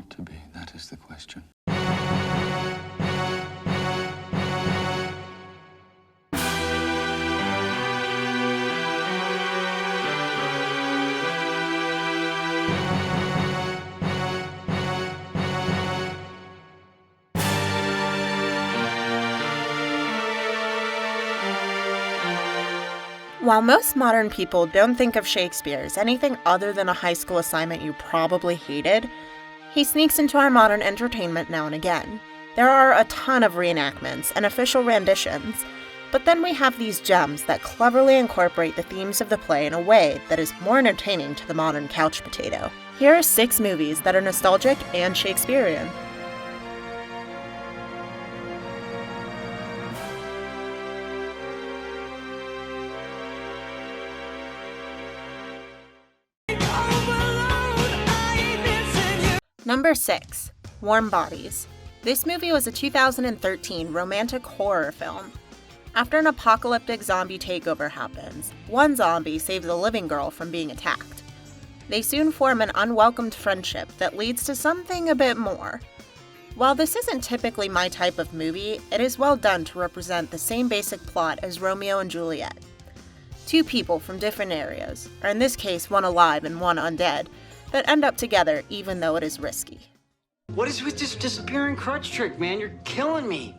not to be? That is the question. While most modern people don't think of Shakespeare as anything other than a high school assignment you probably hated, he sneaks into our modern entertainment now and again. There are a ton of reenactments and official renditions, but then we have these gems that cleverly incorporate the themes of the play in a way that is more entertaining to the modern couch potato. Here are 6 movies that are nostalgic and Shakespearean. Number 6. Warm Bodies. This movie was a 2013 romantic horror film. After an apocalyptic zombie takeover happens, one zombie saves a living girl from being attacked. They soon form an unwelcomed friendship that leads to something a bit more. While this isn't typically my type of movie, it is well done to represent the same basic plot as Romeo and Juliet. 2 people from different areas, or in this case one alive and one undead, that end up together even though it is risky. What is with this disappearing crutch trick, man? You're killing me.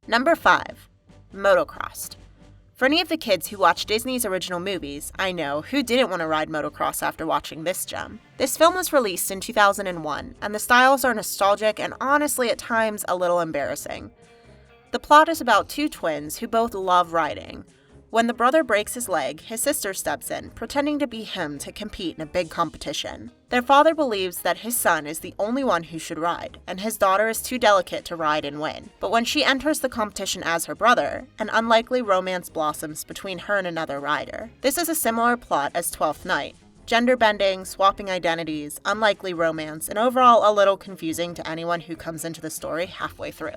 Number 5. Motocross. For any of the kids who watch Disney's original movies, I know who didn't want to ride motocross after watching this gem. This film was released in 2001, and the styles are nostalgic and honestly at times a little embarrassing. The plot is about 2 twins who both love riding. When the brother breaks his leg, his sister steps in, pretending to be him to compete in a big competition. Their father believes that his son is the only one who should ride, and his daughter is too delicate to ride and win. But when she enters the competition as her brother, an unlikely romance blossoms between her and another rider. This is a similar plot as Twelfth Night. Gender bending, swapping identities, unlikely romance, and overall a little confusing to anyone who comes into the story halfway through.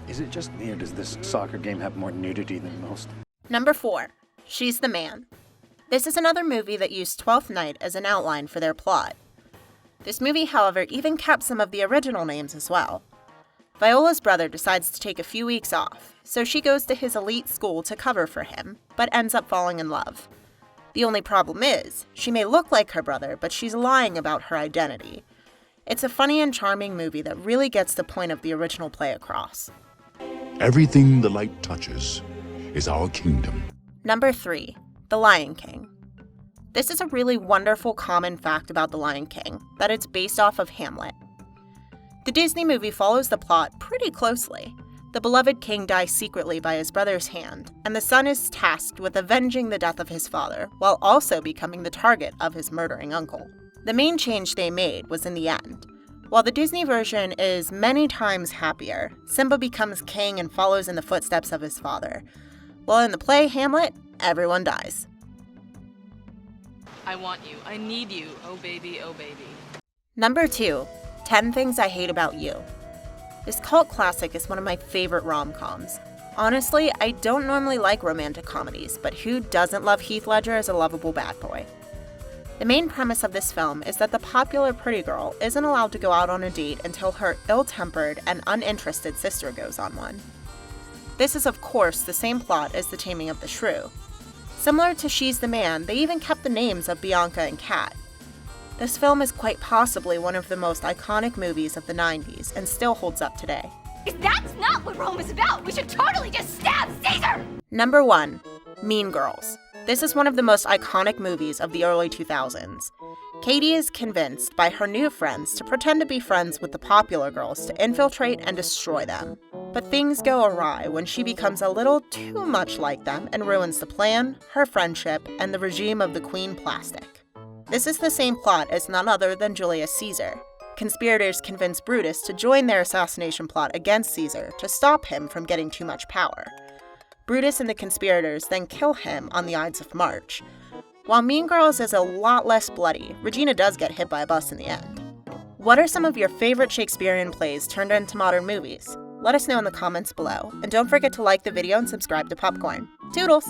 Is it just me, or does this soccer game have more nudity than most? Number 4. She's the Man. This is another movie that used Twelfth Night as an outline for their plot. This movie, however, even kept some of the original names as well. Viola's brother decides to take a few weeks off, so she goes to his elite school to cover for him, but ends up falling in love. The only problem is, she may look like her brother, but she's lying about her identity. It's a funny and charming movie that really gets the point of the original play across. Everything the light touches is our kingdom. Number 3. The Lion King. This is a really wonderful common fact about The Lion King, that it's based off of Hamlet. The Disney movie follows the plot pretty closely. The beloved king dies secretly by his brother's hand, and the son is tasked with avenging the death of his father, while also becoming the target of his murdering uncle. The main change they made was in the end. While the Disney version is many times happier, Simba becomes king and follows in the footsteps of his father. While in the play Hamlet, everyone dies. I want you. I need you. Oh baby, oh baby. Number 2. 10 Things I Hate About You. This cult classic is one of my favorite rom-coms. Honestly, I don't normally like romantic comedies, but who doesn't love Heath Ledger as a lovable bad boy? The main premise of this film is that the popular pretty girl isn't allowed to go out on a date until her ill-tempered and uninterested sister goes on one. This is, of course, the same plot as The Taming of the Shrew. Similar to She's the Man, they even kept the names of Bianca and Kat. This film is quite possibly one of the most iconic movies of the 90s and still holds up today. That's not what Rome is about! We should totally just stab Caesar! Number 1. Mean Girls. This is one of the most iconic movies of the early 2000s. Katie is convinced by her new friends to pretend to be friends with the popular girls to infiltrate and destroy them. But things go awry when she becomes a little too much like them and ruins the plan, her friendship, and the regime of the Queen Plastic. This is the same plot as none other than Julius Caesar. Conspirators convince Brutus to join their assassination plot against Caesar to stop him from getting too much power. Brutus and the conspirators then kill him on the Ides of March. While Mean Girls is a lot less bloody, Regina does get hit by a bus in the end. What are some of your favorite Shakespearean plays turned into modern movies? Let us know in the comments below, and don't forget to like the video and subscribe to Pupcorn. Toodles!